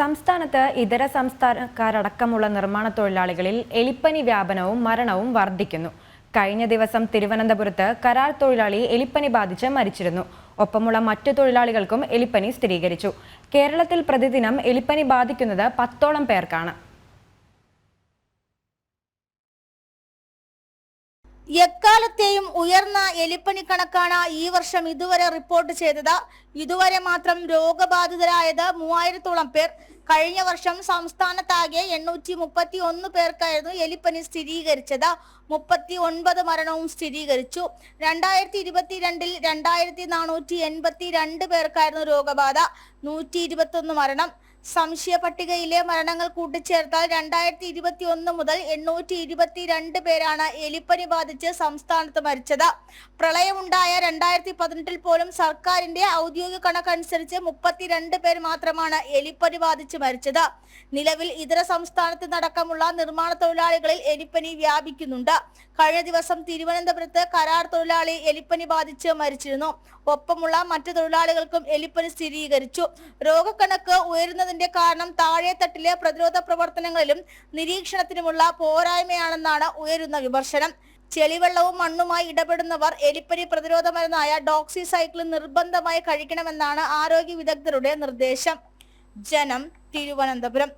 സംസ്ഥാനത്ത് ഇതര സംസ്ഥാനക്കാരടക്കമുള്ള നിർമ്മാണ തൊഴിലാളികളിൽ എലിപ്പനി വ്യാപനവും മരണവും വർദ്ധിക്കുന്നു. കഴിഞ്ഞ ദിവസം തിരുവനന്തപുരത്ത് കരാർ തൊഴിലാളി എലിപ്പനി ബാധിച്ച് മരിച്ചിരുന്നു. ഒപ്പമുള്ള മറ്റു തൊഴിലാളികൾക്കും എലിപ്പനി സ്ഥിരീകരിച്ചു. കേരളത്തിൽ പ്രതിദിനം എലിപ്പനി ബാധിക്കുന്നത് 10ഓളം പേർക്കാണ്. എക്കാലത്തെയും ഉയർന്ന എലിപ്പനി കണക്കാണ് ഈ വർഷം ഇതുവരെ റിപ്പോർട്ട് ചെയ്തത്. ഇതുവരെ മാത്രം രോഗബാധിതരായത് 3000ഓളം പേർ. കഴിഞ്ഞ വർഷം സംസ്ഥാനത്താകെ 831 പേർക്കായിരുന്നു എലിപ്പനി സ്ഥിരീകരിച്ചത്. 39 മരണവും സ്ഥിരീകരിച്ചു. 2022-ൽ 2482 പേർക്കായിരുന്നു രോഗബാധ, 121 മരണം. സംശയ പട്ടികയിലെ മരണങ്ങൾ കൂട്ടിച്ചേർത്താൽ 2021 മുതൽ 822 പേരാണ് എലിപ്പനി ബാധിച്ച് സംസ്ഥാനത്ത് മരിച്ചത്. പ്രളയമുണ്ടായ 2018-ൽ പോലും സർക്കാരിന്റെ ഔദ്യോഗിക കണക്കനുസരിച്ച് 32 പേർ മാത്രമാണ് എലിപ്പനി ബാധിച്ച് മരിച്ചത്. നിലവിൽ ഇതര സംസ്ഥാനത്ത് നടക്കമുള്ള നിർമ്മാണ തൊഴിലാളികളിൽ എലിപ്പനി വ്യാപിക്കുന്നുണ്ട്. കഴിഞ്ഞ ദിവസം തിരുവനന്തപുരത്ത് കരാർ തൊഴിലാളി എലിപ്പനി ബാധിച്ച് മരിച്ചിരുന്നു. ഒപ്പമുള്ള മറ്റു തൊഴിലാളികൾക്കും എലിപ്പനി സ്ഥിരീകരിച്ചു. രോഗക്കണക്ക് ഉയരുന്നതിന്റെ കാരണം താഴെത്തട്ടിലെ പ്രതിരോധ പ്രവർത്തനങ്ങളിലും നിരീക്ഷണത്തിനുമുള്ള പോരായ്മയാണെന്നാണ് ഉയരുന്ന വിമർശനം. ചെളിവെള്ളവും മണ്ണുമായി ഇടപെടുന്നവർ എലിപ്പനി പ്രതിരോധ മരുന്നായ ഡോക്സിസൈക്ലിൻ നിർബന്ധമായി കഴിക്കണമെന്നാണ് ആരോഗ്യ വിദഗ്ധരുടെ നിർദ്ദേശം. ജനം, തിരുവനന്തപുരം.